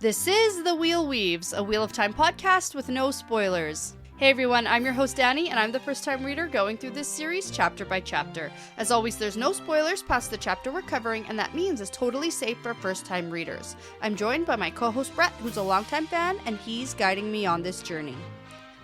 This is The Wheel Weaves, a Wheel of Time podcast with no spoilers. Hey everyone, I'm your host Dani, and I'm the first-time reader going through this series chapter by chapter. As always, there's no spoilers past the chapter we're covering, and that means it's totally safe for first-time readers. I'm joined by my co-host Brett, who's a longtime fan, and he's guiding me on this journey.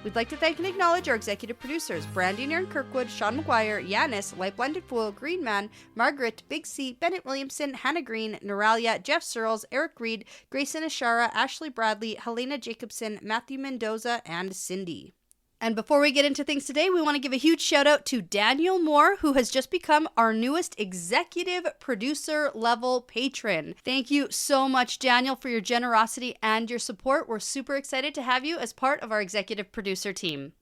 We'd like to thank and acknowledge our executive producers, Brandy and Kirkwood, Sean McGuire, Yanis, LightBlindedFool, Green Man, Margaret, Big C, Bennett Williamson, Hannah Green, Noralia, Geof, Searles, Erik Reed, Greysin, Ishara, Ashlee Bradley, Helena Jacobsen, Matthew Mendoza, and Cyndi. And before we get into things today, we want to give a huge shout out to Daniel Moore, who has just become our newest executive producer level patron. Thank you so much, Daniel, for your generosity and your support. We're super excited to have you as part of our executive producer team.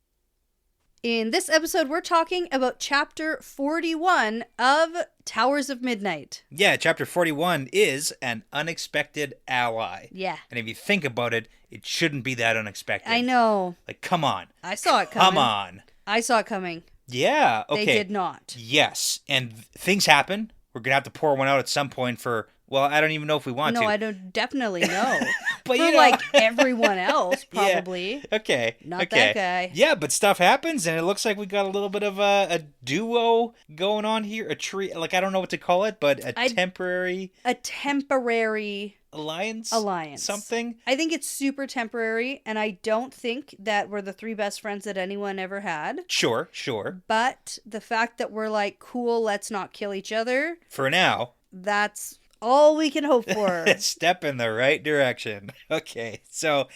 In this episode, we're talking about Chapter 41 of Towers of Midnight. Yeah, Chapter 41 is An Unexpected Ally. Yeah. And if you think about it, it shouldn't be that unexpected. I know. Like, come on. I saw it coming. Come on. I saw it coming. Yeah, okay. They did not. Yes, and things happen. We're going to have to pour one out at some point for, well, I don't even know if we want to. No, I don't definitely know. But for, like, everyone else, probably. Yeah. Okay. Not that guy. Yeah, but stuff happens, and it looks like we got a little bit of a duo going on here. A tree, like, I don't know what to call it, but a temporary alliance. Something. I think it's super temporary, and I don't think that we're the three best friends that anyone ever had. Sure. But the fact that we're like, cool, let's not kill each other. For now. That's all we can hope for. Step in the right direction. Okay, so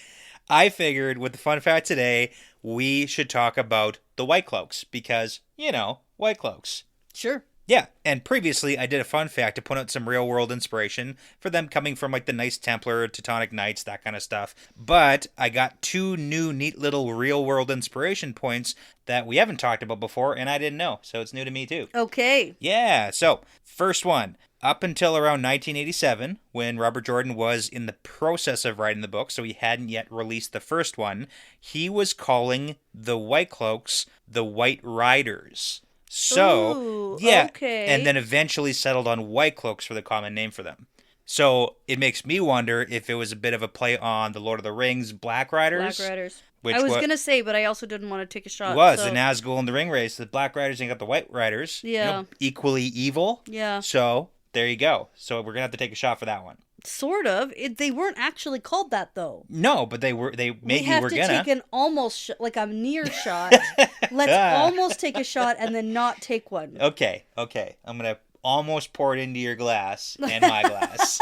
I figured with the fun fact today, we should talk about the White Cloaks because, you know, White Cloaks. Sure. Yeah, and previously I did a fun fact to put out some real world inspiration for them coming from like the Knights Templar, Teutonic Knights, that kind of stuff. But I got two new neat little real world inspiration points that we haven't talked about before and I didn't know, so it's new to me too. Okay. Yeah, so first one. Up until around 1987, when Robert Jordan was in the process of writing the book, so he hadn't yet released the first one, he was calling the White Cloaks the White Riders. So, ooh, yeah, okay. And then eventually settled on White Cloaks for the common name for them. So it makes me wonder if it was a bit of a play on the Lord of the Rings Black Riders. Black Riders. Which I was going to say, but I also didn't want to take a shot. It was, so. the Nazgul and the Ring Race, the Black Riders ain't got the White Riders. Yeah. You know, equally evil. Yeah. So there you go. So we're going to have to take a shot for that one. Sort of. They weren't actually called that, though. No, but they maybe were gonna. We have to take an almost, like a near shot. Let's almost take a shot and then not take one. Okay. I'm going to almost pour it into your glass and my glass.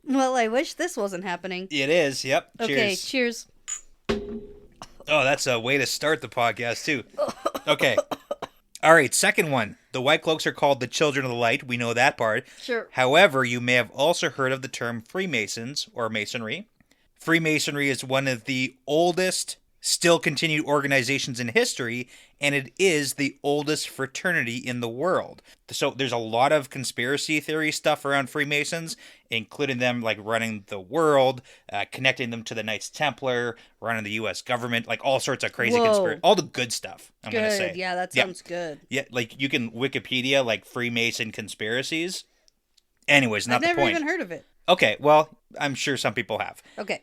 Well, I wish this wasn't happening. It is, yep. Cheers. Okay, cheers. Oh, that's a way to start the podcast, too. Okay. All right, second one. The White Cloaks are called the Children of the Light. We know that part. Sure. However, you may have also heard of the term Freemasons or Masonry. Freemasonry is one of the oldest still continued organizations in history, and it is the oldest fraternity in the world. So there's a lot of conspiracy theory stuff around Freemasons, including them like running the world, connecting them to the Knights Templar, running the U.S. government, like all sorts of crazy conspiracy, all the good stuff. I'm going to say. Yeah, that sounds good. Yeah, like you can Wikipedia like Freemason conspiracies. Anyways, not the point. I've never even heard of it. Okay, well, I'm sure some people have. Okay.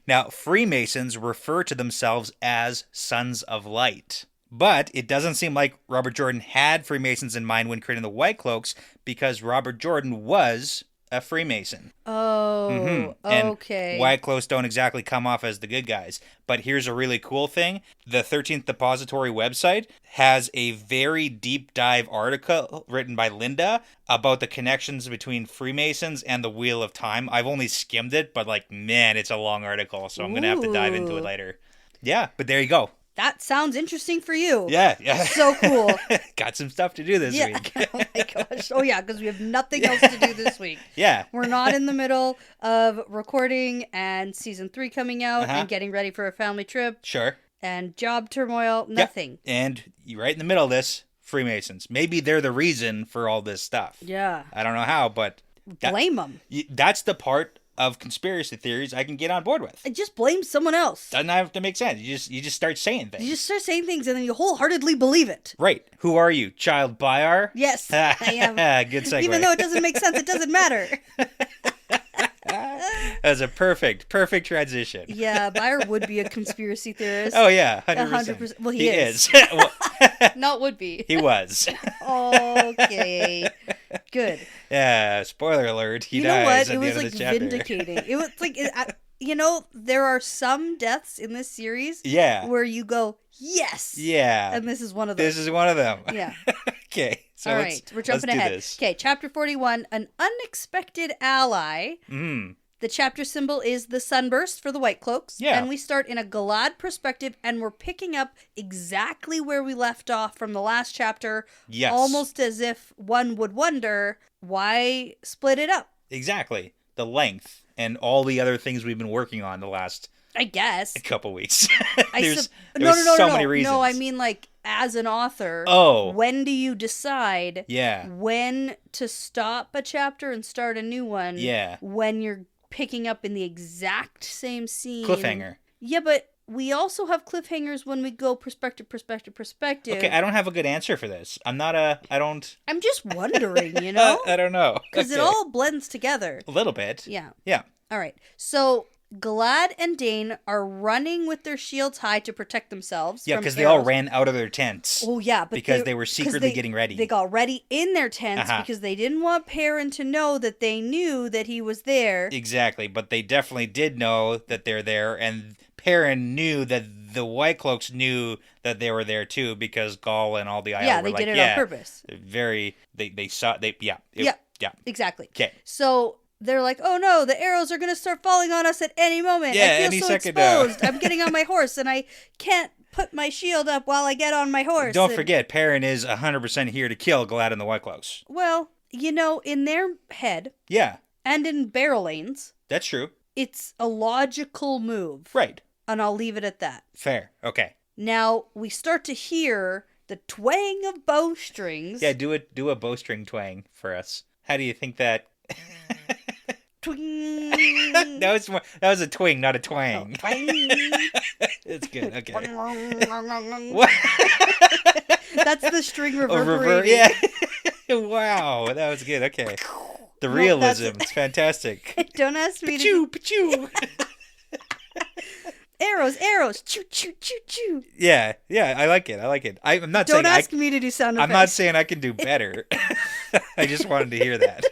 Now, Freemasons refer to themselves as Sons of Light. But it doesn't seem like Robert Jordan had Freemasons in mind when creating the White Cloaks because Robert Jordan was a Freemason. Oh, okay. And White Cloaks don't exactly come off as the good guys. But here's a really cool thing. The 13th Depository website has a very deep dive article written by Linda about the connections between Freemasons and the Wheel of Time. I've only skimmed it, but like, man, it's a long article, so I'm going to have to dive into it later. Yeah, but there you go. That sounds interesting for you. Yeah. So cool. Got some stuff to do this week. Oh my gosh. Oh yeah, because we have nothing else to do this week. Yeah. We're not in the middle of recording and season 3 coming out and getting ready for a family trip. Sure. And job turmoil, nothing. Yeah. And you're right in the middle of this, Freemasons. Maybe they're the reason for all this stuff. Yeah. I don't know how, but... Blame them. That's the part of conspiracy theories I can get on board with. I just blame someone else. Doesn't have to make sense. You just start saying things. You just start saying things and then you wholeheartedly believe it. Right. Who are you? Child Bayar? Yes, I am. Good segue. Even though it doesn't make sense, it doesn't matter. That was a perfect transition. Yeah, Meyer would be a conspiracy theorist. Oh, yeah, 100%. 100%. Well, he is. Well, Not would be. he was. Okay. Good. Yeah, spoiler alert, he You know dies what? at It the was end like of the chapter. vindicating. It was like, there are some deaths in this series Yeah. where you go, yes. Yeah. And this is one of them. This is one of them. Yeah. Okay. So All let's, right. We're jumping let's do ahead. this. Okay. Chapter 41, An Unexpected Ally. Mm. The chapter symbol is the sunburst for the White Cloaks. Yeah. And we start in a Galad perspective, and we're picking up exactly where we left off from the last chapter. Yes. Almost as if one would wonder, why split it up? Exactly. The length and all the other things we've been working on the last I guess. couple weeks. No, There's so many reasons. No, I mean, like, as an author, Oh. when do you decide Yeah. when to stop a chapter and start a new one? Yeah. When you're picking up in the exact same scene. Cliffhanger. Yeah, but we also have cliffhangers when we go perspective. Okay, I don't have a good answer for this. I don't... I'm just wondering, you know? I don't know. Because it all blends together. A little bit. Yeah. Yeah. All right. So Galad and Dane are running with their shields high to protect themselves. Yeah, from because they all arrows. ran out of their tents. Oh, yeah. But because they were secretly getting ready. They got ready in their tents because they didn't want Perrin to know that they knew that he was there. Exactly, but they definitely did know that they're there, and Perrin knew that the White Cloaks knew that they were there too, because Gaul and all the Isle were they like, did it on purpose. They saw, yeah. Exactly. Okay. So they're like, oh no, the arrows are going to start falling on us at any moment. Yeah, I feel any so second now." exposed. I'm getting on my horse and I can't put my shield up while I get on my horse. Don't forget, Perrin is 100% here to kill Galad and the White Cloaks. Well, in their head Yeah, and in Barrel-Lane's, that's true. it's a logical move. Right. And I'll leave it at that. Fair. Okay. Now, we start to hear the twang of bowstrings. Yeah, do a bowstring twang for us. How do you think that... Twing. that was a twing, not a twang. Oh, twang. It's good. Okay. What? That's the string reverberating. Yeah. Wow, that was good. Okay. The realism. It's fantastic. Don't ask me to... Pachoo. Arrows. Choo, choo, choo, choo. Yeah, I like it. I'm not Don't saying ask me to do sound effects. I'm not saying I can do better. I just wanted to hear that.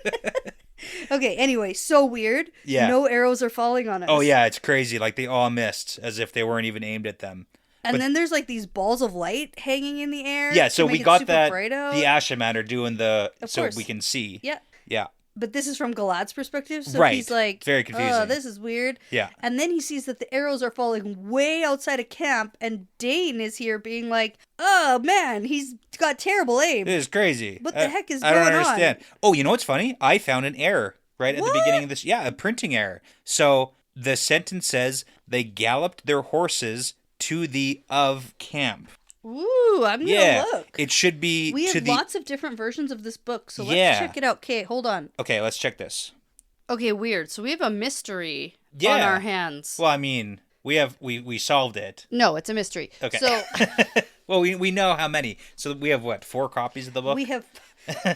Okay, anyway, so weird. Yeah. No arrows are falling on us. Oh, yeah, it's crazy. Like, they all missed, as if they weren't even aimed at them. And then there's, like, these balls of light hanging in the air. Yeah, so we got that, bright out. the Ashamatter doing so course. we can see. Yeah. Yeah. But this is from Galad's perspective, so Right. he's like, Very confusing. oh, this is weird. Yeah. And then he sees that the arrows are falling way outside of camp, and Dane is here being like, oh, man, he's got terrible aim. It is crazy. What the heck is I don't going on? understand. Oh, you know what's funny? I found an error right at the beginning of this. Yeah, a printing error. So the sentence says, they galloped their horses to the of camp. Ooh, I'm gonna look. It should be We to have the... lots of different versions of this book, so let's Yeah. check it out. Okay, hold on. Okay, let's check this. Okay, weird. So we have a mystery on Yeah. our hands. Well, I mean, we solved it. No, it's a mystery. Okay. So well, we know how many. So we have, 4 copies of the book? we have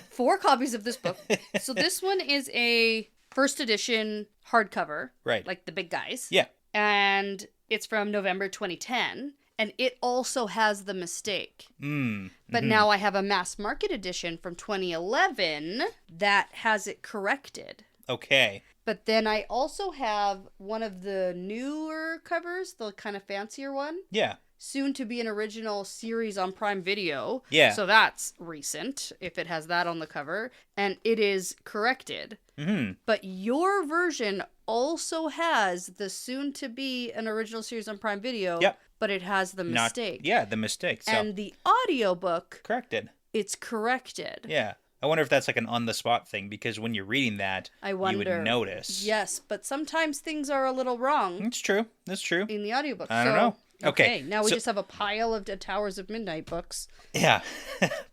4 copies of this book. So this one is a first edition hardcover. Right. Like the big guys. Yeah. And it's from November 2010. And it also has the mistake. But now I have a mass market edition from 2011 that has it corrected. Okay. But then I also have one of the newer covers, the kind of fancier one. Yeah. Soon to be an original series on Prime Video. Yeah. So that's recent, if it has that on the cover. And it is corrected. Mm-hmm. But your version also has the soon to be an original series on Prime Video. Yep. But it has the mistake. The mistake. So. And the audiobook, corrected. it's corrected. Yeah. I wonder if that's like an on-the-spot thing, because when you're reading that, you would notice. Yes, but sometimes things are a little wrong. It's true. That's true. In the audiobook. I don't know. Okay. Now we just have a pile of Towers of Midnight books. Yeah.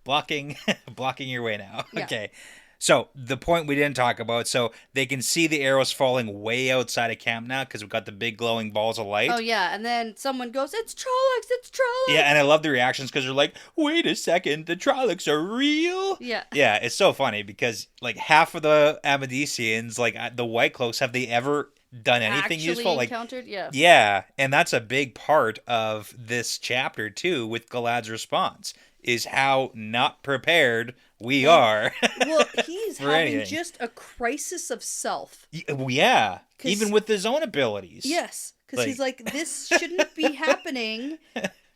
blocking your way now. Yeah. Okay. So the point we didn't talk about, so they can see the arrows falling way outside of camp now because we've got the big glowing balls of light. Oh, yeah. And then someone goes, it's Trollocs, it's Trollocs. Yeah, and I love the reactions because they're like, wait a second, the Trollocs are real? Yeah. Yeah, it's so funny because like half of the Amadisians, like the White Cloaks, have they ever done anything actually useful. encountered. Yeah, and that's a big part of this chapter too, with Galad's response, is how not prepared we are. Well, he's for having anything. just a crisis of self. Yeah, even with his own abilities. Yes, because he's like, this shouldn't be happening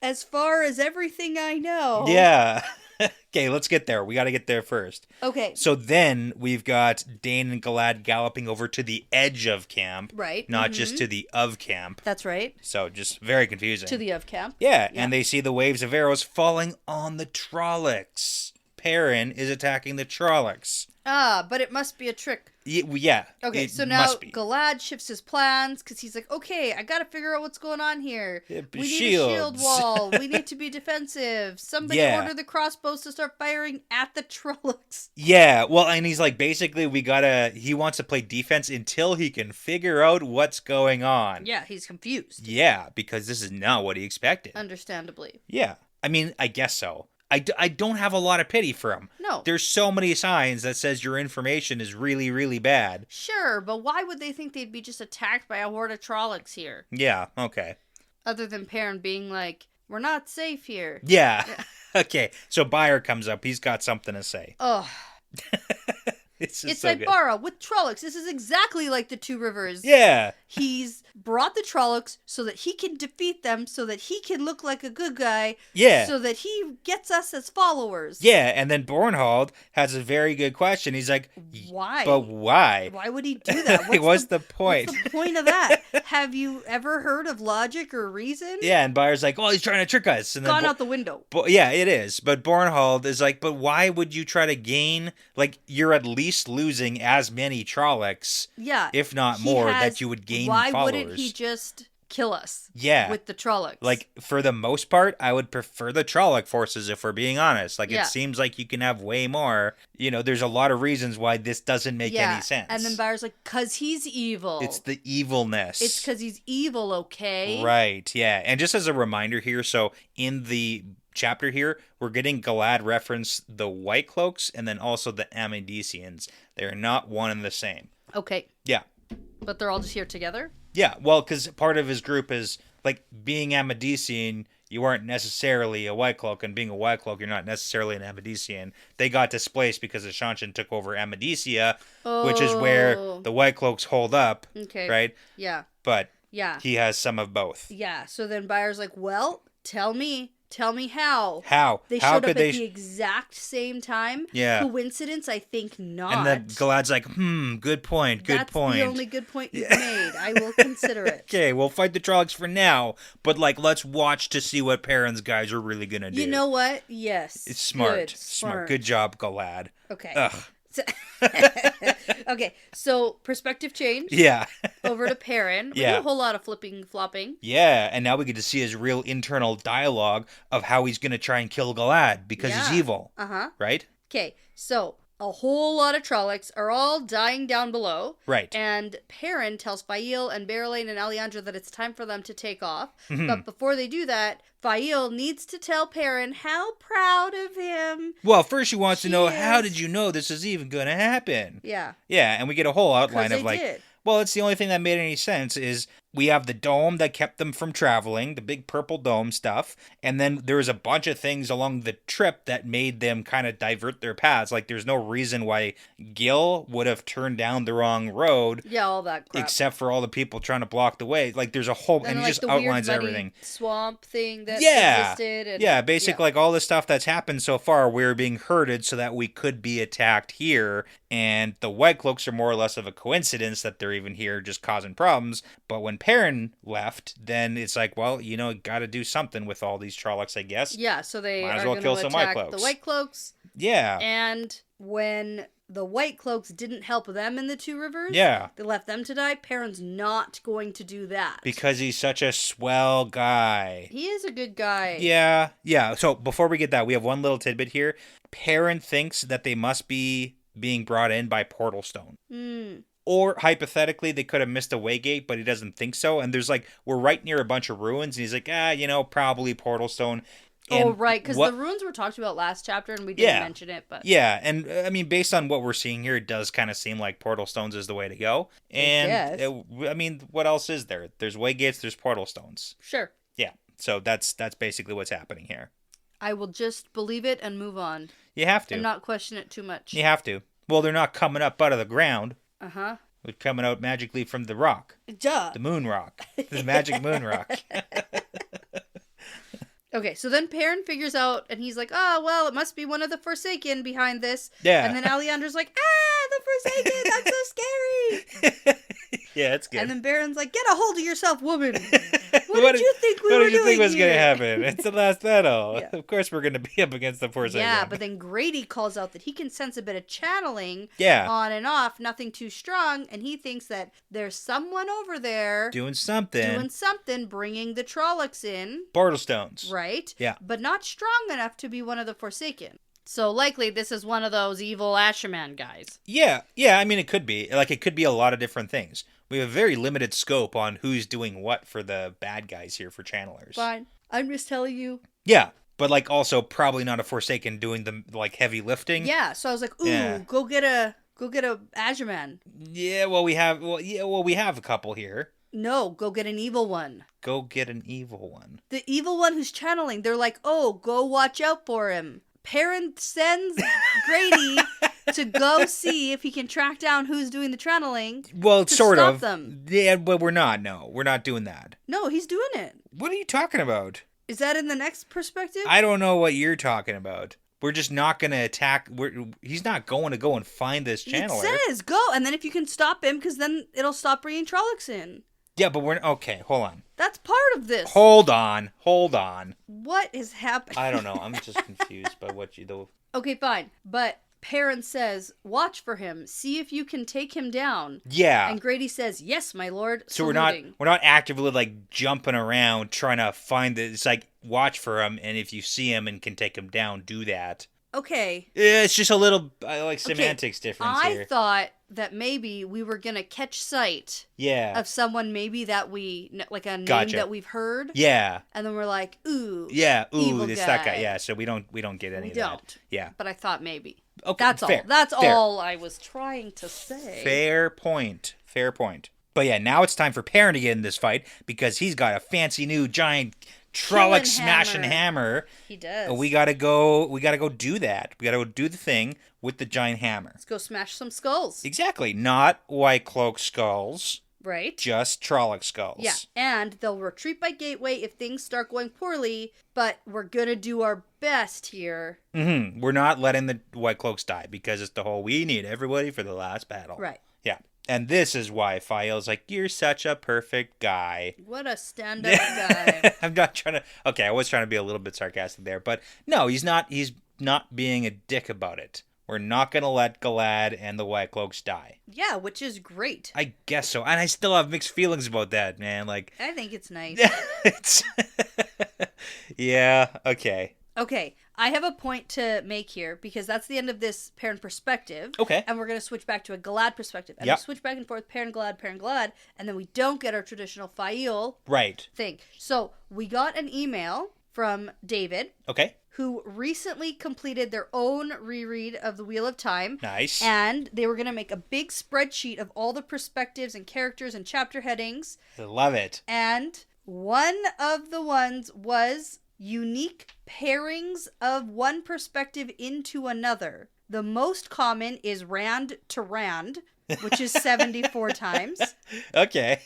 as far as everything I know. Yeah. Okay, let's get there. We got to get there first. Okay. So then we've got Dane and Galad galloping over to the edge of camp. Right. Not just to the of camp. That's right. So just very confusing. To the of camp. Yeah, and they see the waves of arrows falling on the Trollocs. Perrin is attacking the Trollocs. But it must be a trick. Yeah. Okay, so now Galad shifts his plans because he's like, okay, I got to figure out what's going on here. We need a shield wall. We need to be defensive. Somebody order the crossbows to start firing at the Trollocs. Yeah, well, and he's like, basically, he wants to play defense until he can figure out what's going on. Yeah, he's confused. Yeah, because this is not what he expected. Understandably. Yeah, I mean, I guess so. I don't have a lot of pity for him. No. There's so many signs that says your information is really, really bad. Sure, but why would they think they'd be just attacked by a horde of Trollocs here? Yeah, okay. Other than Perrin being like, we're not safe here. Yeah. Okay, so Bayer comes up. He's got something to say. Oh. It's so Ibara with Trollocs. This is exactly like the Two Rivers. Yeah. He's brought the Trollocs so that he can defeat them, so that he can look like a good guy. Yeah. So that he gets us as followers. Yeah, and then Bornhold has a very good question. He's like, why? But why? Why would he do that? What's the point? What's the point of that? Have you ever heard of logic or reason? Yeah, and Bayer's like, oh, he's trying to trick us. And Gone then out the window. Yeah, it is. But Bornhold is like, but why would you try to gain, like, you're at least losing as many Trollocs, if not more, that you would gain followers. Why wouldn't he just kill us? Yeah. With the Trollocs. Like, for the most part, I would prefer the Trolloc forces, if we're being honest. Like, it seems like you can have way more. You know, there's a lot of reasons why this doesn't make any sense. And then Bayer's like, because he's evil. It's the evilness. It's because he's evil, okay? Right, yeah. And just as a reminder here, so in the chapter here, we're getting Galad reference the White Cloaks and then also the Amandicians. They're not one and the same. Okay. Yeah. But they're all just here together? Yeah, well, because part of his group is, like, being Amandician, you aren't necessarily a White Cloak, and being a White Cloak, you're not necessarily an Amandician. They got displaced because the Shanshan took over Amadicia, which is where the White Cloaks hold up, right? Yeah. But he has some of both. Yeah, so then Bayer's like, well, tell me how. How? They how showed could up they at the exact same time. Yeah. Coincidence? I think not. And then Galad's like, good point, good point. That's the only good point you've made. I will consider it. Okay, we'll fight the Trollocs for now, but, like, let's watch to see what Perrin's guys are really gonna do. You know what? Yes. It's smart. Good. Smart. Good job, Galad. Okay. Ugh. Okay, so perspective change. Yeah. Over to Perrin. We do a whole lot of flipping, flopping. Yeah, and now we get to see his real internal dialogue of how he's going to try and kill Galad because he's evil. Uh-huh. Right? Okay, so a whole lot of Trollocs are all dying down below. Right. And Perrin tells Fael and Berelain and Aleandra that it's time for them to take off. Mm-hmm. But before they do that, Fael needs to tell Perrin how proud of him. Well, first she wants to know, how did you know this is even going to happen? Yeah. Yeah, and we get a whole outline of, like, did. Well, it's the only thing that made any sense is we have the dome that kept them from traveling, the big purple dome stuff, and then there was a bunch of things along the trip that made them kind of divert their paths. Like, there's no reason why Gil would have turned down the wrong road. Yeah, all that crap. Except for all the people trying to block the way. Like, there's a whole... And he just outlines everything. Swamp thing that existed. And, yeah, basically, like, all the stuff that's happened so far, we're being herded so that we could be attacked here. And the White Cloaks are more or less of a coincidence that they're even here just causing problems. But when Perrin left, then it's like, well, you know, got to do something with all these Trollocs, I guess. Yeah, so they might as are well kill going some to attack White Cloaks. the White Cloaks. Yeah. And when the White Cloaks didn't help them in the Two Rivers, they left them to die, Perrin's not going to do that. Because he's such a swell guy. He is a good guy. Yeah. Yeah, so before we get that, we have one little tidbit here. Perrin thinks that they must be being brought in by Portal Stone. Or, hypothetically, they could have missed a waygate, but he doesn't think so. And there's, like, we're right near a bunch of ruins, and he's like, you know, probably Portal Stone. Oh, And right, because the runes were talked about last chapter, and we didn't mention it, but... Yeah, and I mean, based on what we're seeing here, it does kind of seem like portal stones is the way to go. And, I mean, what else is there? There's way gates, there's portal stones. Sure. Yeah, so that's basically what's happening here. I will just believe it and move on. You have to. And not question it too much. You have to. Well, they're not coming up out of the ground. Uh-huh. They're coming out magically from the rock. Duh. The moon rock. The magic moon rock. Okay, so then Perrin figures out, and he's like, oh, well, it must be one of the Forsaken behind this. Yeah. And then Aleander's like, the Forsaken, that's so scary. Yeah, it's good. And then Perrin's like, get a hold of yourself, woman. What did you think we were doing? What did you think was going to happen? It's the last battle. Yeah. Of course we're going to be up against the Forsaken. Yeah, but then Grady calls out that he can sense a bit of channeling on and off, nothing too strong, and he thinks that there's someone over there doing something, bringing the Trollocs in. Portal stones. Right? Yeah. But not strong enough to be one of the Forsaken. So likely this is one of those evil Asherman guys. Yeah, I mean, it could be. Like, it could be a lot of different things. We have a very limited scope on who's doing what for the bad guys here for channelers. Fine. I'm just telling you. Yeah, but, like, also probably not a Forsaken doing the, like, heavy lifting. Yeah, so I was like, ooh, go get a Asherman. Yeah, well, we have a couple here. No, go get an evil one. Go get an evil one. The evil one who's channeling. They're like, oh, go watch out for him. Perrin sends Grady to go see if he can track down who's doing the channeling. Well, sort stop of. Them. Yeah, but we're not. No, we're not doing that. No, he's doing it. What are you talking about? Is that in the next perspective? I don't know what you're talking about. We're just not going to attack. He's not going to go and find this channeler. It says go, and then if you can stop him, because then it'll stop bringing Trollocs in. Yeah, but we're... Okay, hold on. That's part of this. Hold on. What is happening? I don't know. I'm just confused by what you do. Okay, fine. But Perrin says, watch for him. See if you can take him down. Yeah. And Grady says, yes, my lord. So saluting. we're not actively, like, jumping around trying to find it. It's like, watch for him, and if you see him and can take him down, do that. Okay. Yeah, it's just a little, like, semantics difference here. I thought that maybe we were going to catch sight of someone maybe that we, like a name that we've heard. Yeah. And then we're like, ooh. Yeah, ooh, it's that guy. Yeah, so we don't get any of that. Yeah. But I thought maybe. Okay, that's fair, all. That's all I was trying to say. Fair point. But yeah, now it's time for Perrin to get in this fight because he's got a fancy new giant Trolloc smashing hammer. He does. We gotta go do that. We gotta go do the thing with the giant hammer. Let's go smash some skulls. Exactly. Not White Cloak skulls. Right. Just Trolloc skulls. Yeah. And they'll retreat by gateway if things start going poorly, but we're gonna do our best here. Mm-hmm. We're not letting the White Cloaks die because it's the whole we need everybody for the last battle. Right. Yeah. And this is why Fael's like, you're such a perfect guy. What a stand-up guy. I'm not trying to... Okay, I was trying to be a little bit sarcastic there. But no, he's not being a dick about it. We're not going to let Galad and the White Cloaks die. Yeah, which is great. I guess so. And I still have mixed feelings about that, man. Like, I think it's nice. Yeah, okay. Okay, I have a point to make here because that's the end of this Perrin perspective. Okay. And we're going to switch back to a Galad perspective. And we'll switch back and forth, Perrin, Galad, and then we don't get our traditional Fael thing. So we got an email from David. Okay. Who recently completed their own reread of The Wheel of Time. Nice. And they were going to make a big spreadsheet of all the perspectives and characters and chapter headings. I love it. And one of the ones was unique pairings of one perspective into another. The most common is Rand to Rand, which is 74 times. Okay.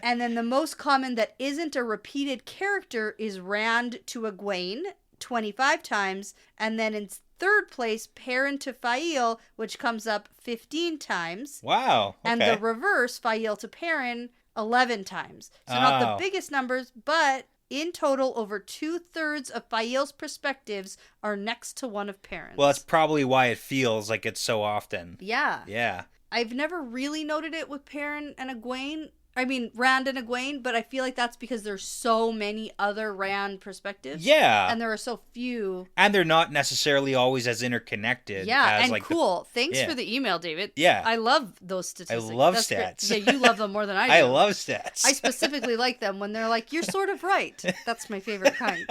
And then the most common that isn't a repeated character is Rand to Egwene, 25 times. And then in third place, Perrin to Fael, which comes up 15 times. Wow. Okay. And the reverse, Fael to Perrin, 11 times. So not the biggest numbers, but in total, over 2/3 of Fael's perspectives are next to one of Perrin's. Well, that's probably why it feels like it's so often. Yeah. Yeah. I've never really noted it with Perrin and Egwene. I mean, Rand and Egwene, but I feel like that's because there's so many other Rand perspectives. Yeah. And there are so few. And they're not necessarily always as interconnected. Yeah, as and like cool. Thanks for the email, David. Yeah. I love those statistics. I love that's stats. Great. Yeah, you love them more than I do. I love stats. I specifically like them when they're like, you're sort of right. That's my favorite kind.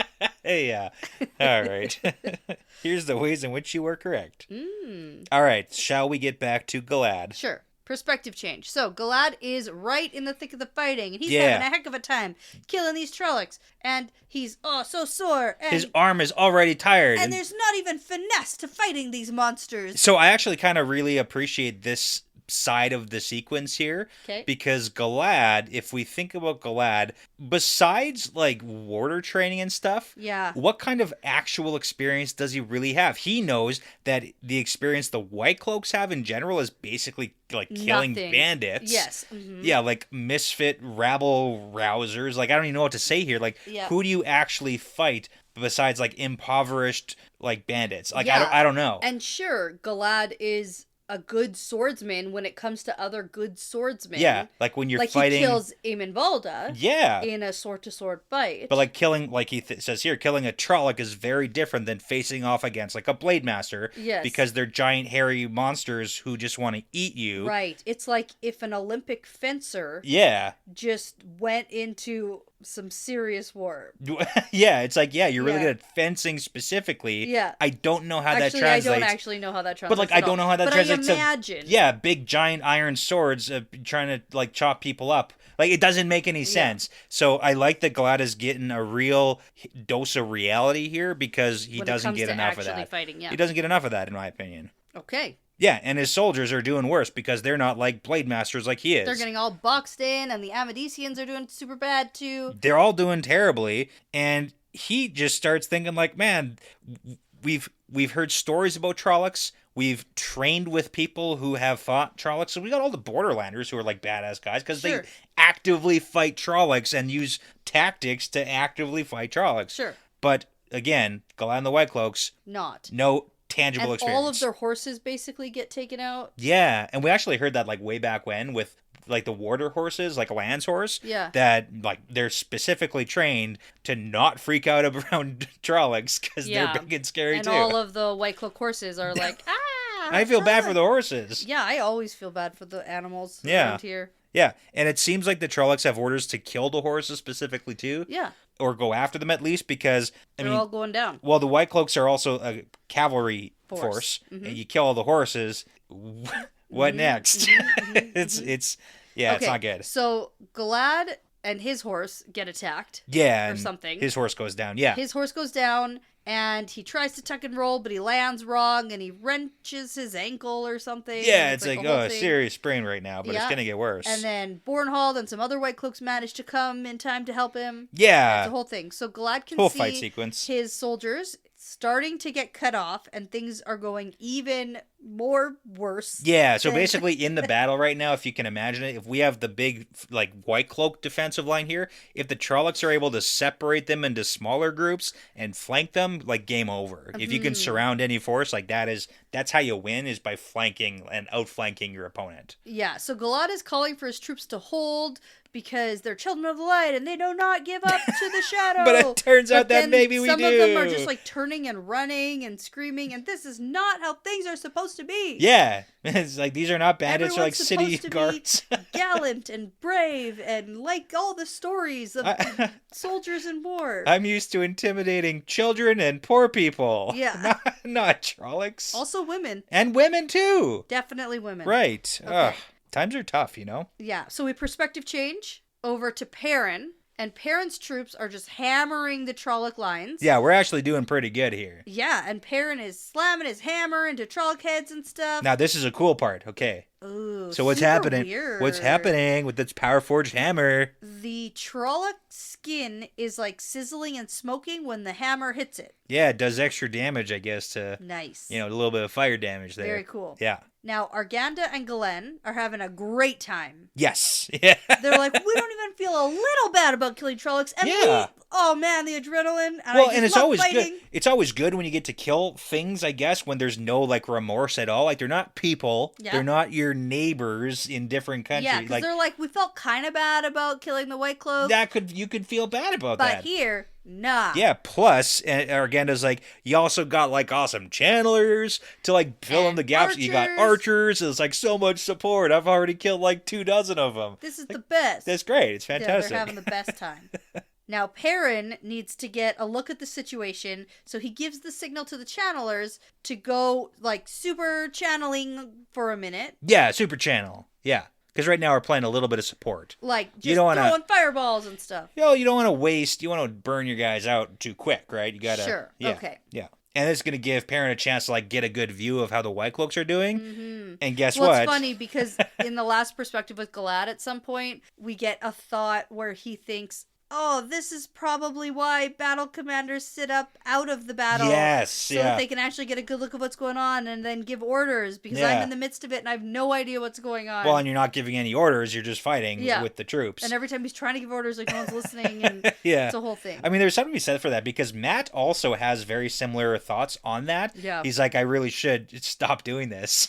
Yeah. All right. Here's the ways in which you were correct. All right. Shall we get back to Galad? Sure. Perspective change. So, Galad is right in the thick of the fighting, and he's Yeah. having a heck of a time killing these Trollocs, and he's, so sore, and His arm is already tired. and there's not even finesse to fighting these monsters. So I actually kind of really appreciate this side of the sequence here. Okay. Because Galad, if we think about Galad, besides like warder training and stuff, Yeah. what kind of actual experience does he really have? He knows that the experience the White Cloaks have in general is basically like killing Nothing. bandits. Yes. Mhm. Yeah, like misfit rabble rousers. Like I don't even know what to say here. Like Yeah. who do you actually fight besides like impoverished like bandits? Like Yeah. I don't know. And sure, Galad is a good swordsman when it comes to other good swordsmen. Yeah, like when you're like fighting. he kills Eamon Valda Yeah. in a sword-to-sword fight. But like killing, like he says here, killing a Trolloc is very different than facing off against like a Blade Master. Yes. Because they're giant hairy monsters who just want to eat you. Right. It's like if an Olympic fencer Yeah. just went into some serious war. Yeah, it's like, yeah, you're really Yeah. good at fencing specifically. Yeah. I don't know how Actually, that translates. I don't actually know how that translates. But like, I at don't all. know how that but translates I imagine. to. Yeah, big giant iron swords trying to like chop people up. Like it doesn't make any sense. So I like that Galad is getting a real dose of reality here because he When it doesn't comes get to enough of actually that. fighting, yeah. He doesn't get enough of that, in my opinion. Okay. Yeah, and his soldiers are doing worse because they're not like Blade Masters like he is. They're getting all boxed in, and the Amadisians are doing super bad too. They're all doing terribly, and he just starts thinking like, man, we've heard stories about Trollocs. We've trained with people who have fought Trollocs. So we got all the Borderlanders who are like badass guys because Sure. they actively fight Trollocs and use tactics to actively fight Trollocs. Sure. But again, Galad and the White Cloaks, Not. no tangible And experience. all of their horses basically get taken out. Yeah, and we actually heard that like way back when with like the warder horses, like a lance horse. Yeah. That like they're specifically trained to not freak out around Trollocs because Yeah. they're big and scary And too. all of the White Cloak horses are like, I feel bad for the horses. Yeah, I always feel bad for the animals Yeah. around here. Yeah, and it seems like the Trollocs have orders to kill the horses specifically too. Yeah. Or go after them at least because They're all going down. well, the White Cloaks are also a cavalry force, Mm-hmm. and you kill all the horses. What next? It's yeah, it's not good. So Galad and his horse get attacked. Yeah, or and something. His horse goes down. Yeah, His horse goes down, and he tries to tuck and roll, but he lands wrong, and he wrenches his ankle or something. yeah. and It's like a whole a thing. serious sprain right now, but it's Yeah. gonna get worse. And then Bornhald and some other White Cloaks manage to come in time to help him. It's yeah, a whole thing. So Galad can whole see fight sequence. his soldiers starting to get cut off, and things are going even more worse. Yeah, so than- basically in the battle right now, if you can imagine it, if we have the big like White Cloak defensive line here, if the Trollocs are able to separate them into smaller groups and flank them, like game over. If you can surround any force, like that's how you win, is by flanking and outflanking your opponent. Yeah, so Galad is calling for his troops to hold because they're children of the light and they do not give up to the shadow. But it turns out that then maybe we some do. of them are just like turning and running and screaming, and this is not how things are supposed to be. Yeah, it's like these are not bandits, they're like Everyone's city supposed to guards. be gallant and brave and like all the stories of soldiers in war. I'm used to intimidating children and poor people. Yeah. not Trollocs. Also women. And women too. Definitely women. Right. Okay. Ugh. Times are tough, you know? Yeah, so we perspective change over to Perrin, and Perrin's troops are just hammering the Trolloc lines. Yeah, we're actually doing pretty good here. Yeah, and Perrin is slamming his hammer into Trolloc heads and stuff. Now, this is a cool part, okay? Ooh, So what's super happening? weird. What's happening with this power forged hammer? The Trolloc skin is like sizzling and smoking when the hammer hits it. Yeah, it does extra damage, I guess, to, Nice. a little bit of fire damage there. Very cool. Yeah. Now, Arganda and Galen are having a great time. Yes. Yeah. They're like, we don't even feel a little bad about killing Trollocs. And Yeah. oh man, the adrenaline. And Well, I and just it's love always fighting. good. It's always good when you get to kill things, I guess, when there's no like remorse at all. Like they're not people. Yeah. They're not your neighbors in different countries. Yeah, because they're like, we felt kind of bad about killing the White Cloak. you could feel bad about but that. here, nah. Yeah, plus, Arganda's like, you also got, like, awesome channelers to, like, fill in And the gaps. You got archers. archers. It's, like, so much support. I've already killed, like, 24 of them. This is the best. That's great. It's Yeah, fantastic. they're having the best time. Now, Perrin needs to get a look at the situation, so he gives the signal to the channelers to go, like, super channeling for a minute. Yeah, super channel. Yeah. Because right now we're playing a little bit of support. Like, just throwing fireballs and stuff. You don't want to waste, you want to burn your guys out too quick, right? You gotta. Sure, yeah, okay. Yeah. And it's going to give Perrin a chance to, like, get a good view of how the White Cloaks are doing. Mm-hmm. And guess what? Well, it's funny because in the last perspective with Galad at some point, we get a thought where he thinks, oh, this is probably why battle commanders sit up out of the battle. Yes, so that they can actually get a good look of what's going on and then give orders, because I'm in the midst of it and I have no idea what's going on. Well, and you're not giving any orders, you're just fighting with the troops. And every time he's trying to give orders, like, no one's listening, and it's a whole thing. I mean, there's something to be said for that, because Matt also has very similar thoughts on that. Yeah. He's like, I really should stop doing this.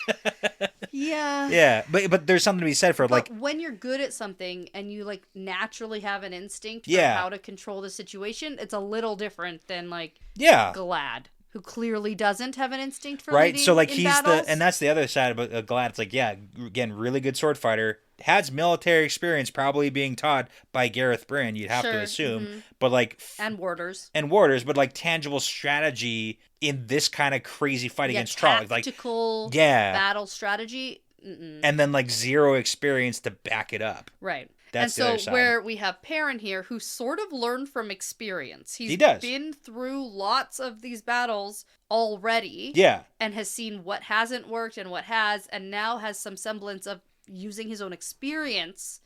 Yeah. Yeah, but there's something to be said for, like, when you're good at something and you, like, naturally have an instinct for how to control the situation, it's a little different than, like, Galad, who clearly doesn't have an instinct for leading so, like, in battles. and that's the other side about Galad. It's like, again, really good sword fighter, has military experience, probably being taught by Gareth Bryn, you'd have to assume, but, like, and warders, but, like, tangible strategy in this kind of crazy fight against Trollocs, like tactical battle strategy, and then, like, zero experience to back it up, right? That's and so where we have Perrin here, who sort of learned from experience. He does. Been through lots of these battles already. Yeah. And has seen what hasn't worked and what has, and now has some semblance of using his own experience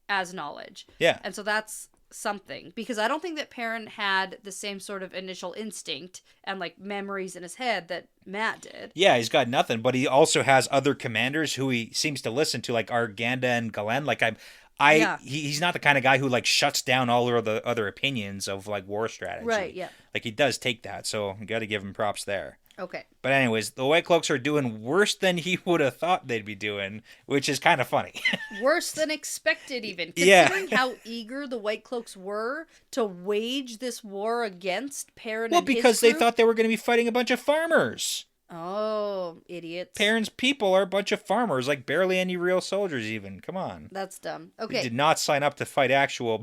as knowledge. Yeah. And so that's something, because I don't think that Perrin had the same sort of initial instinct and, like, memories in his head that Matt did. Yeah, he's got nothing, but he also has other commanders who he seems to listen to, like Arganda and Galen. Like, he's not the kind of guy who, like, shuts down all of the other opinions of, like, war strategy. Right, yeah. Like, he does take that, so you got to give him props there. Okay. But anyways, the White Cloaks are doing worse than he would have thought they'd be doing, which is kind of funny. Worse than expected, even. Considering how eager the White Cloaks were to wage this war against Perrin and his group. Well, because they thought they were going to be fighting a bunch of farmers. Oh, idiots. Perrin's people are a bunch of farmers, like barely any real soldiers even. Come on. That's dumb. Okay. They did not sign up to fight actual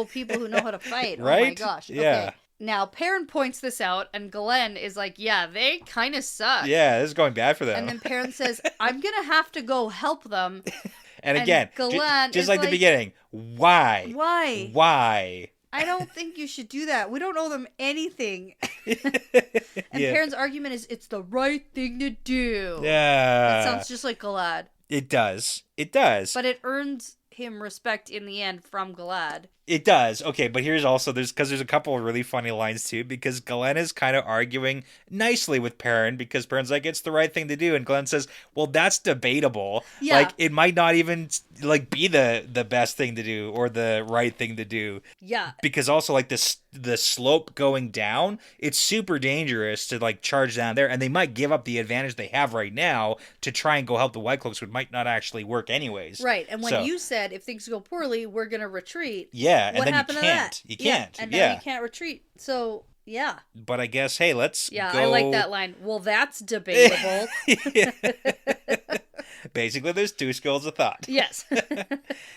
people who know how to fight. Right? Oh my gosh. Yeah. Okay. Now, Perrin points this out, and Galen is like, yeah, they kind of suck. Yeah, this is going bad for them. And then Perrin says, I'm going to have to go help them. and again, just like the beginning, why? Why? I don't think you should do that. We don't owe them anything. And Perrin's argument is, it's the right thing to do. Yeah. It sounds just like Galad. It does. It does. But it earns him respect in the end from Galad. It does. Okay, but here's also, there's a couple of really funny lines too, because Galen is kind of arguing nicely with Perrin, because Perrin's like, it's the right thing to do, and Galen says, well, that's debatable. Yeah. Like, it might not even, like, be the best thing to do or the right thing to do. Yeah. Because also, like, the slope going down, it's super dangerous to, like, charge down there, and they might give up the advantage they have right now to try and go help the White Cloaks, which might not actually work anyways. Right, and when you said, if things go poorly, we're going to retreat. Yeah. What and then happened you can't. to that? You can't. And now you can't retreat. So, yeah. But I guess, hey, let's go. I like that line. Well, that's debatable. Basically, there's two schools of thought. Yes.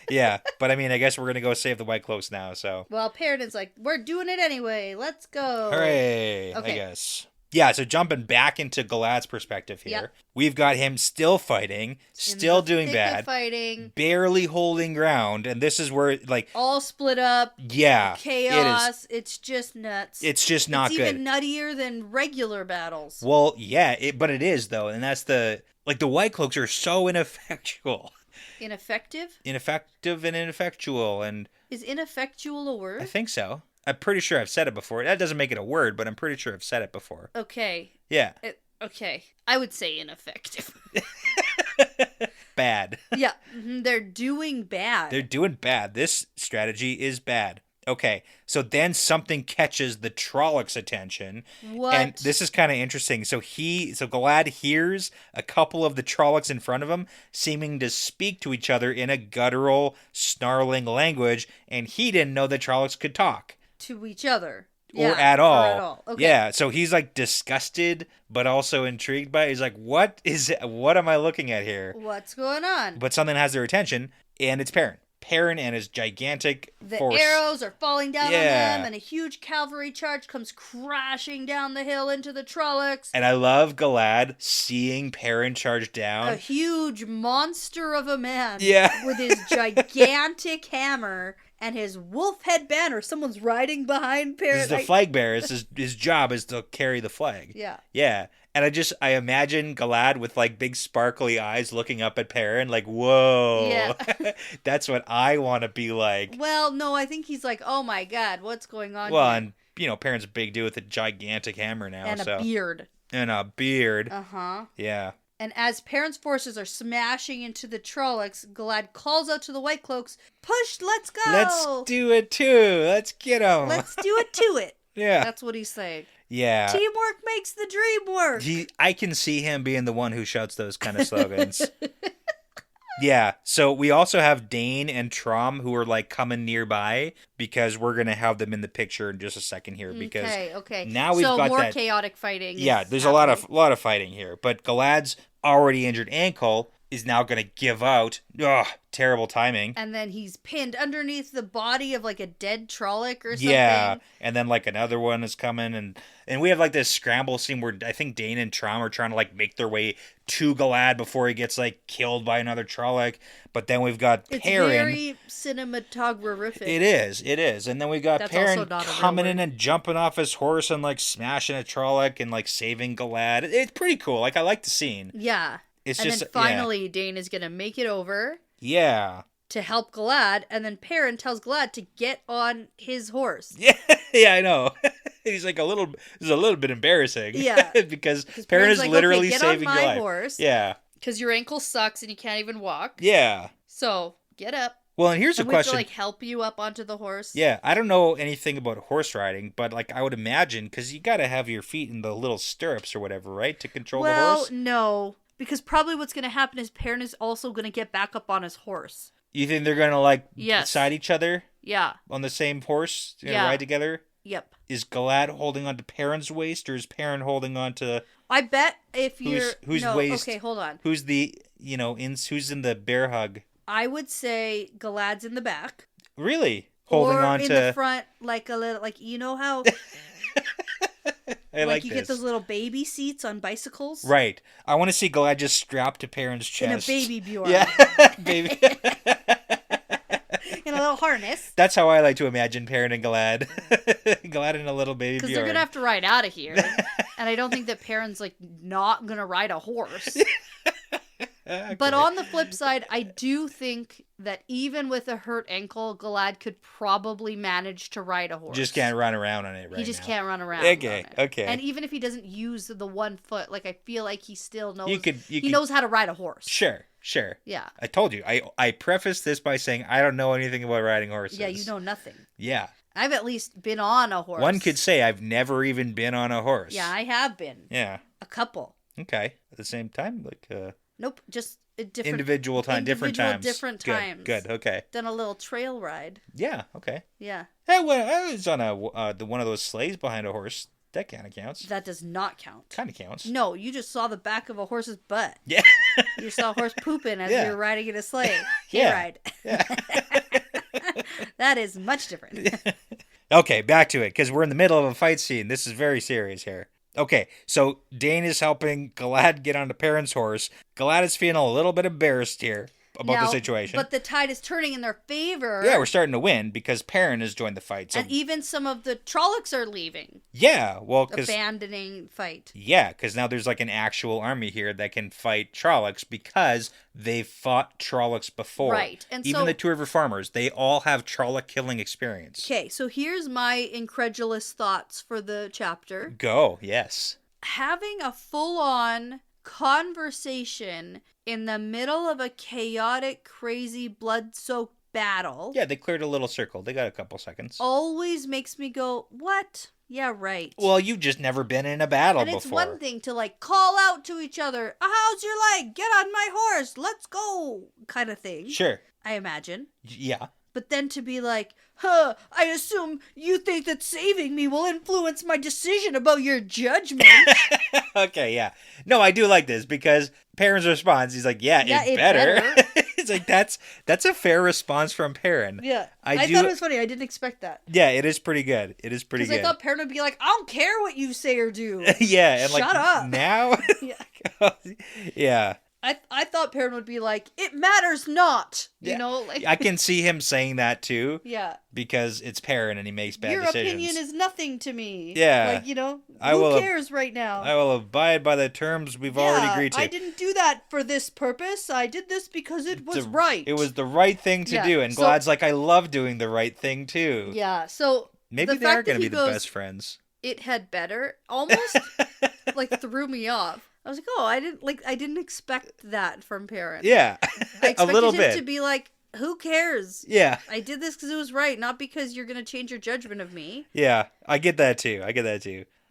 Yeah, but I mean, I guess we're going to go save the White Cloaks now, so. Well, Perrin is like, we're doing it anyway. Let's go. Hooray, okay. I guess. Yeah, so jumping back into Galad's perspective here, we've got him still fighting, still doing bad, fighting, barely holding ground, and this is where, like, all split up, chaos. It's just nuts. It's just not good. It's even nuttier than regular battles. Well, yeah, but it is though, and that's the White Cloaks are so ineffectual. Ineffective and ineffectual, and is ineffectual a word? I think so. I'm pretty sure I've said it before. That doesn't make it a word, but I'm pretty sure I've said it before. Okay. Yeah. Okay. I would say ineffective. Bad. Yeah. They're doing bad. They're doing bad. This strategy is bad. Okay. So then something catches the Trollocs' attention. What? And this is kind of interesting. So Galad hears a couple of the Trollocs in front of him seeming to speak to each other in a guttural, snarling language, and he didn't know the Trollocs could talk. To each other. Or at all. Okay. Yeah, so he's like disgusted, but also intrigued by it. He's like, what am I looking at here? What's going on? But something has their attention, and it's Perrin. Perrin and his gigantic force. The arrows are falling down on Yeah. them, and a huge cavalry charge comes crashing down the hill into the Trollocs. And I love Galad seeing Perrin charge down. A huge monster of a man Yeah. with his gigantic hammer and his wolf head banner. Someone's riding behind Perrin. This is the flag bearer. His job is to carry the flag. Yeah. Yeah. And I imagine Galad with like big sparkly eyes looking up at Perrin like, whoa. Yeah. That's what I want to be like. Well, no, I think he's like, oh my God, what's going on Well, here? and, Perrin's a big dude with a gigantic hammer now. And a beard. And a beard. Uh-huh. Yeah. And as Perrin's forces are smashing into the Trollocs, Galad calls out to the White Cloaks, push, let's go! Let's do it too. Let's get them. Let's do it to it. Yeah. That's what he's saying. Yeah. Teamwork makes the dream work. I can see him being the one who shouts those kind of slogans. Yeah. So we also have Dane and ToM who are like coming nearby because we're going to have them in the picture in just a second here because okay. now we've got more that chaotic fighting. Yeah, there's a lot of fighting here, but Galad's already injured ankle is now going to give out. Ugh, terrible timing. And then he's pinned underneath the body of like a dead Trolloc or something. Yeah, and then like another one is coming, and we have like this scramble scene where I think Dane and ToM are trying to like make their way to Galad before he gets like killed by another Trolloc. But then we've got Perrin. It's very cinematographic. It is. And then we got Perrin coming in and jumping off his horse and like smashing a Trolloc and like saving Galad. It's pretty cool. Like I like the scene. Yeah. It's and just then finally Dane is gonna make it over. Yeah. To help Galad, and then Perrin tells Galad to get on his horse. Yeah, I know. He's like this is a little bit embarrassing. Yeah. because Perrin is like, literally okay, saving on your my life. Horse. Yeah. Because your ankle sucks and you can't even walk. Yeah. So get up. Well, and here's a question. We have to like help you up onto the horse. Yeah, I don't know anything about horse riding, but like I would imagine because you got to have your feet in the little stirrups or whatever, right, to control the horse. Well, no. Because probably what's going to happen is Perrin is also going to get back up on his horse. You think they're going to like yes. beside each other? Yeah. On the same horse? Yeah. Ride together? Yep. Is Galad holding on to Perrin's waist or is Perrin holding on to... I bet if you're... Whose waist? Okay, hold on. Who's the, who's in the bear hug? I would say Galad's in the back. Really? Holding on to... Or in the front, like a little... Like, you know how... I like you this. Get those little baby seats on bicycles. Right. I want to see Galad just strapped to Perrin's chest. In a baby Bjorn. Yeah, baby. In a little harness. That's how I like to imagine Perrin and Galad. Galad and a little baby Bjorn. Because they're going to have to ride out of here. And I don't think that Perrin's like not going to ride a horse. Okay. But on the flip side, I do think that even with a hurt ankle, Galad could probably manage to ride a horse. Just can't run around on it right now. He just can't run around. Okay. And even if he doesn't use the 1 foot, like I feel like he still knows. He knows how to ride a horse. Sure. Yeah. I told you. I prefaced this by saying I don't know anything about riding horses. Yeah, you know nothing. Yeah. I've at least been on a horse. One could say I've never even been on a horse. Yeah, I have been. Yeah. A couple. Okay. At the same time, like. Nope, just a different different times. Different times. Good. Okay. Done a little trail ride. Yeah. Okay. Yeah. Hey, well, I was on one of those sleighs behind a horse. That kind of counts. That does not count. Kind of counts. No, you just saw the back of a horse's butt. Yeah. You saw a horse pooping as you were riding in a sleigh. Ride. Yeah. That is much different. Okay, back to it, because we're in the middle of a fight scene. This is very serious here. Okay, so Dane is helping Galad get onto Perrin's horse. Galad is feeling a little bit embarrassed here about the situation. But the tide is turning in their favor. Yeah, we're starting to win because Perrin has joined the fight. So... And even some of the Trollocs are leaving. Yeah, well, because... Abandoning fight. Yeah, because now there's like an actual army here that can fight Trollocs because they've fought Trollocs before. Right. And even the Two River Farmers, they all have Trolloc killing experience. Okay, so here's my incredulous thoughts for the chapter. Go, yes. Having a full-on conversation in the middle of a chaotic, crazy, blood-soaked battle. Yeah, they cleared a little circle. They got a couple seconds. Always makes me go, what? Yeah, right. Well, you've just never been in a battle before. And it's one thing to, like, call out to each other, how's your leg? Get on my horse. Let's go. Kind of thing. Sure. I imagine. Yeah. But then to be like, I assume you think that saving me will influence my decision about your judgment. Okay, yeah. No, I do like this because Perrin's response, he's like, yeah, it better. It's like, that's a fair response from Perrin. Yeah. I thought it was funny. I didn't expect that. Yeah, it is pretty good. It is pretty good. Because I thought Perrin would be like, I don't care what you say or do. Yeah. And Shut up. Now? Yeah. Yeah. I thought Perrin would be like, it matters not. Yeah. You know? Like, I can see him saying that too. Yeah. Because it's Perrin and he makes bad decisions. Your opinion is nothing to me. Yeah. Like, who cares right now? I will abide by the terms we've already agreed to. I didn't do that for this purpose. I did this because it was right. It was the right thing to do. And Glad's like, I love doing the right thing too. Yeah. So maybe they are going to be the best friends. It had better. Almost like threw me off. I was like, oh, I didn't expect that from Perrin. Yeah. I expected a little him bit. to be like, who cares? Yeah. I did this because it was right, not because you're going to change your judgment of me. Yeah, I get that too.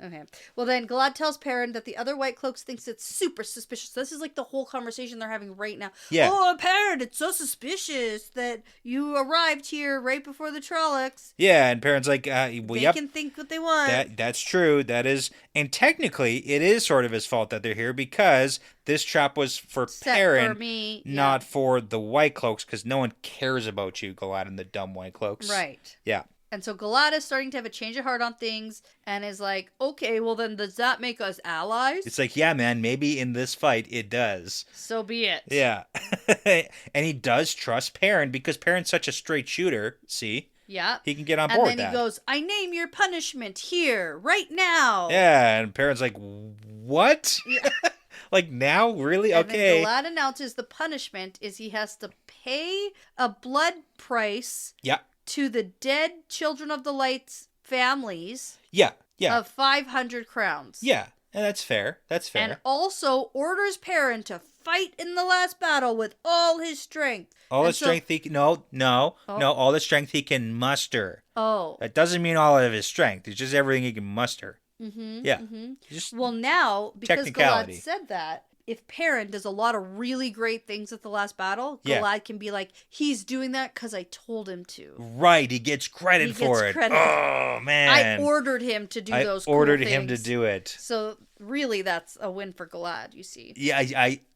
Okay. Well, then Glad tells Perrin that the other White Cloaks thinks it's super suspicious. This is like the whole conversation they're having right now. Yeah. Oh, Perrin, it's so suspicious that you arrived here right before the Trollocs. Yeah, and Perrin's like, they can think what they want. That's true. That is, and technically, it is sort of his fault that they're here because this trap was for Perrin, not for the White Cloaks, because no one cares about you, Glad and the dumb White Cloaks. Right. Yeah. And so Galad is starting to have a change of heart on things and is like, okay, well then does that make us allies? It's like, yeah, man, maybe in this fight it does. So be it. Yeah. And he does trust Perrin because Perrin's such a straight shooter, see? Yeah. He can get on board with that. And then he goes, I name your punishment here, right now. Yeah, and Perrin's like, what? Yeah. Like now? Really? And okay. then Galad announces the punishment is he has to pay a blood price. Yeah. To the dead Children of the Light's families. Yeah. Of 500 crowns. Yeah. And that's fair. And also orders Perrin to fight in the last battle with all his strength. All the strength he can... No, all the strength he can muster. Oh. That doesn't mean all of his strength. It's just everything he can muster. Mm-hmm. Yeah. Mm-hmm. Well, now, because Galad said that, if Perrin does a lot of really great things at the last battle, Galad can be like, he's doing that because I told him to. Right, he gets credit for it. Oh, man. I ordered him to do those cool ordered things. him to do it. So, really, that's a win for Galad, you see. Yeah,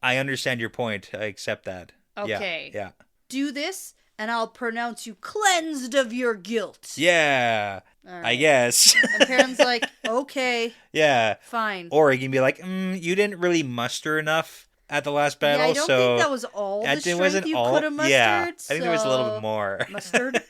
I understand your point. I accept that. Okay. Yeah. Do this, and I'll pronounce you cleansed of your guilt. Yeah. Right. I guess. And Perrin's like, okay. Yeah. Fine. Or he can be like, you didn't really muster enough at the last battle, I don't think that was all the strength you could have mustered. Yeah, I think there was a little bit more. Mustard?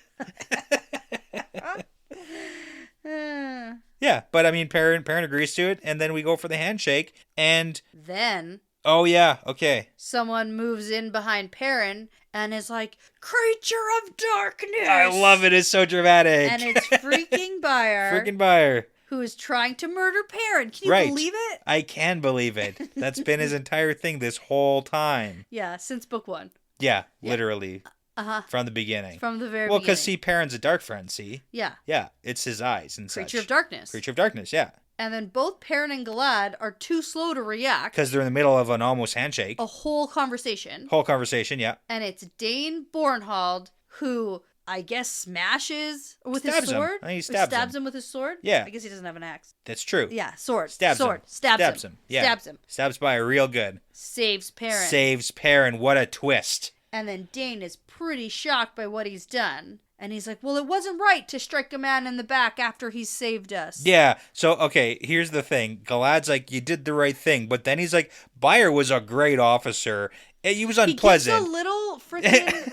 Yeah, but I mean, Perrin agrees to it, and then we go for the handshake, and... Then... Oh, yeah, okay. Someone moves in behind Perrin and is like, creature of darkness! I love it. It's so dramatic. And it's freaking Buyer. Who is trying to murder Perrin. Can you believe it? I can believe it. That's been his entire thing this whole time. Yeah, since book 1. Yeah, literally. Uh-huh. From the beginning. From the very beginning. Well, because, see, Perrin's a dark friend, see? Yeah. Yeah, it's his eyes and Creature of darkness. Creature of darkness, yeah. And then both Perrin and Galad are too slow to react. Because they're in the middle of an almost handshake. A whole conversation. Yeah. And it's Dane Bornhald who, I guess, smashes with his sword. He stabs him with his sword? Yeah. I guess he doesn't have an axe. That's true. Yeah, sword. Stabs him. Stabs him. Yeah. Stabs him. Stabs by real good. Saves Perrin. What a twist. And then Dane is pretty shocked by what he's done. And he's like, well, it wasn't right to strike a man in the back after he saved us. Yeah. So, okay, here's the thing. Galad's like, you did the right thing. But then he's like, Buyer was a great officer. He was unpleasant. He gives a little freaking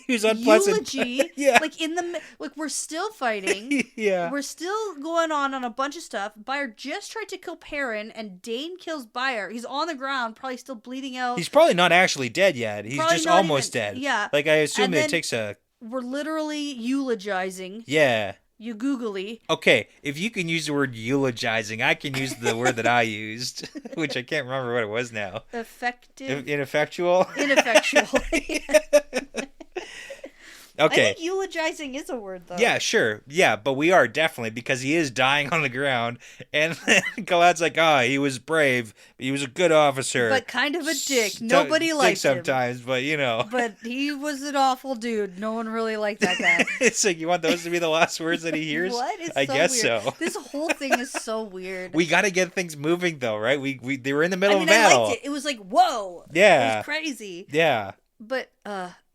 he was unpleasant. eulogy. Yeah. Like we're still fighting. Yeah. We're still going on a bunch of stuff. Buyer just tried to kill Perrin, and Dane kills Buyer. He's on the ground, probably still bleeding out. He's probably not actually dead yet. He's probably just almost dead. Yeah. Like, I assume it takes a... We're literally eulogizing. Yeah. You googly. Okay, if you can use the word eulogizing, I can use the word that I used, which I can't remember what it was now. Ineffectual? Ineffectual. Okay. I think eulogizing is a word, though. Yeah, sure. Yeah, but we are definitely, because he is dying on the ground. And then Galad's like, he was brave. He was a good officer. But kind of a dick. Nobody liked him. Sometimes, but you know. But he was an awful dude. No one really liked that guy. It's like, you want those to be the last words that he hears? What? It's I guess weird. so. This whole thing is so weird. We got to get things moving, though, right? They were in the middle of a I battle. liked it. It was like, whoa. Yeah. It was crazy. Yeah. But,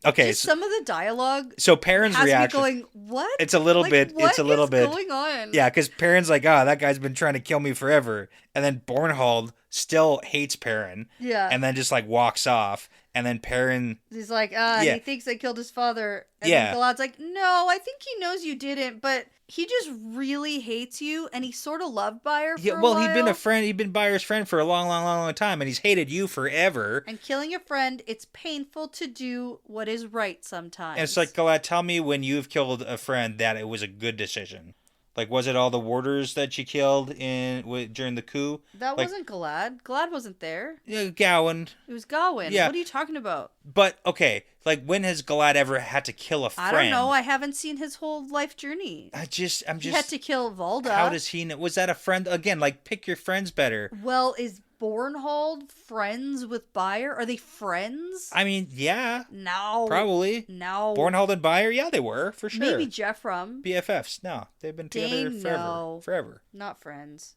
Okay, just some of the dialogue so Perrin's has reaction. me going, what? It's a little bit. It's a little bit. What is going on? Yeah, because Perrin's like, oh, that guy's been trying to kill me forever. And then Bornhold still hates Perrin. Yeah. And then just like walks off. And then Perrin. He's like, Yeah. he thinks I killed his father. And Yeah. then Galad's like, no, I think he knows you didn't, but he just really hates you, and he sort of loved Byre for a while. He'd been a friend. He'd been Byre's friend for a long time, and he's hated you forever. And killing a friend, it's painful to do what is right sometimes. And it's like, Galad, tell me when you've killed a friend that it was a good decision. Like, was it all the warders that you killed during the coup? That wasn't Galad. Galad wasn't there. Yeah, Gawain. It was Gawain. Yeah. What are you talking about? But, okay, like, when has Galad ever had to kill a friend? I don't know. I haven't seen his whole life journey. I'm just... He had to kill Valda. How does he know? Was that a friend? Again, like, pick your friends better. Well, is Bornhold friends with Byre? Are they friends? I mean, yeah. No. Probably. No. Bornhold and Byre, yeah, they were, for sure. Maybe Geoffram. BFFs. No, they've been together forever. No. Forever. Not friends.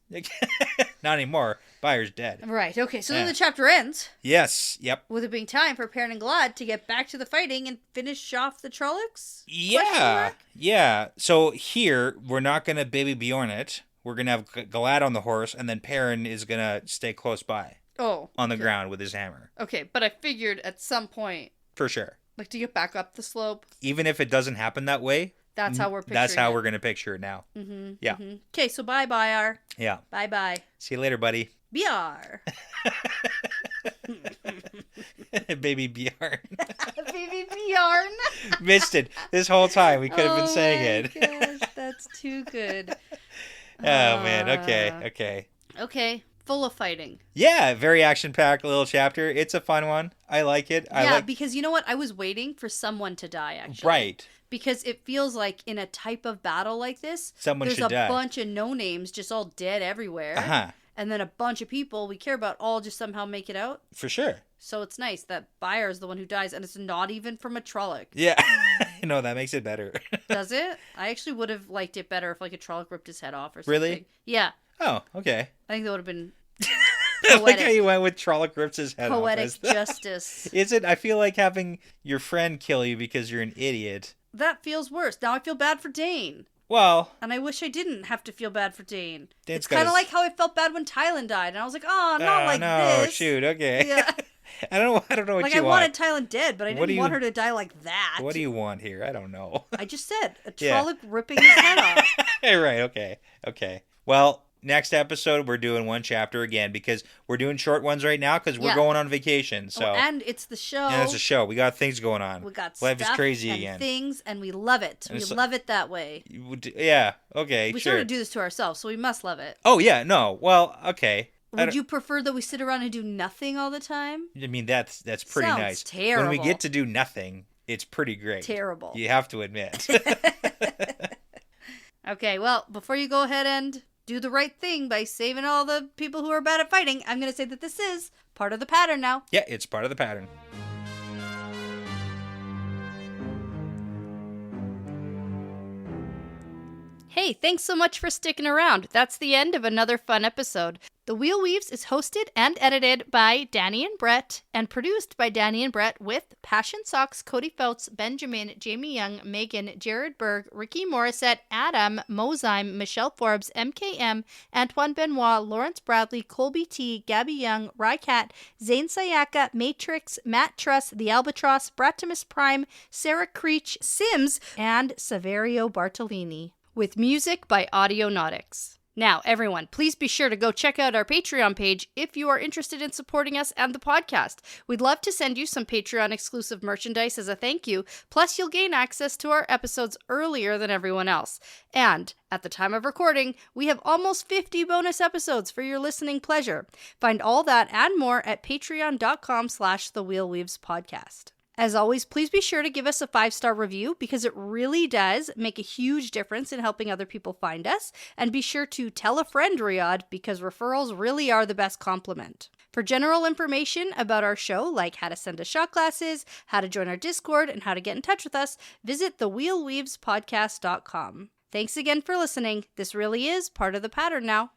Not anymore. Byre's dead. Right, okay, so then the chapter ends. Yes, yep. With it being time for Perrin and Galad to get back to the fighting and finish off the Trollocs? Yeah, yeah. So here, we're not going to Baby Bjorn it. We're going to have Galad on the horse, and then Perrin is going to stay close by. Oh. On the ground with his hammer. Okay, but I figured at some point. For sure. Like to get back up the slope. Even if it doesn't happen that way. That's how we're picturing it. That's how we're going to picture it now. Mm-hmm. Yeah. Mm-hmm. Okay, so bye, Byre. Yeah. Bye-bye. See you later, buddy. Bjorn. Baby Bjorn. Baby Bjorn. Missed it. This whole time we could have been saying it. Gosh, that's too good. Oh, man. Okay. Okay. Full of fighting. Yeah, very action-packed little chapter. It's a fun one. I like it. Because you know what? I was waiting for someone to die, actually. Right. Because it feels like in a type of battle like this, someone should die. There's a bunch of no-names just all dead everywhere. Uh-huh. And then a bunch of people we care about all just somehow make it out. For sure. So it's nice that Byre is the one who dies, and it's not even from a Trolloc. Yeah. No, that makes it better. Does it? I actually would have liked it better if like a Trolloc ripped his head off or something. Really? Yeah. Oh, okay. I think that would have been I like how you went with Trolloc rips his head poetic off. justice. Is it? I feel like having your friend kill you because you're an idiot. That feels worse. Now I feel bad for Dane. Well. And I wish I didn't have to feel bad for Dane. Dane's it's kind of like how I felt bad when Tylan died. And I was like, oh, not like this. Oh, shoot. Okay. Yeah. I don't know what like, you want. Like, I wanted Tylan dead, but I didn't want her to die like that. What do you want here? I don't know. I just said, a Trolloc ripping his head off. Right, okay. Well, next episode, we're doing one chapter again because we're doing short ones right now because we're going on vacation. So and it's the show. And it's a show. We got things going on. We got life stuff is crazy and again. Things, and we love it. We love it that way. Yeah, okay, we sure. sort of do this to ourselves, so we must love it. Oh, yeah, no. Well, okay. Would you prefer that we sit around and do nothing all the time? I mean, that's pretty Sounds nice. Terrible. When we get to do nothing, it's pretty great. Terrible. You have to admit. Okay, well, before you go ahead and do the right thing by saving all the people who are bad at fighting, I'm going to say that this is part of the pattern now. Yeah, it's part of the pattern. Hey, thanks so much for sticking around. That's the end of another fun episode. The Wheel Weaves is hosted and edited by Dani and Brett and produced by Dani and Brett with Passion Socks, Cody Feltz, Benjamin, Jamie Young, Megan, Jared Berg, Ricky Morissette, Adam, Mozyme, Michelle Forbes, MKM, Antoine Benoit, Lawrence Bradley, Colby T, Gabby Young, Rycat, Zane Sayaka, Matrix, Matt Truss, The Albatross, Bratimus Prime, Sarah Creech, Sims, and Saverio Bartolini. With music by Audionautics. Now, everyone, please be sure to go check out our Patreon page if you are interested in supporting us and the podcast. We'd love to send you some Patreon-exclusive merchandise as a thank you, plus you'll gain access to our episodes earlier than everyone else. And, at the time of recording, we have almost 50 bonus episodes for your listening pleasure. Find all that and more at patreon.com/thewheelweavespodcast. As always, please be sure to give us a 5-star review because it really does make a huge difference in helping other people find us. And be sure to tell a friend, Riyadh, because referrals really are the best compliment. For general information about our show, like how to send us shot glasses, how to join our Discord, and how to get in touch with us, visit thewheelweavespodcast.com. Thanks again for listening. This really is part of the pattern now.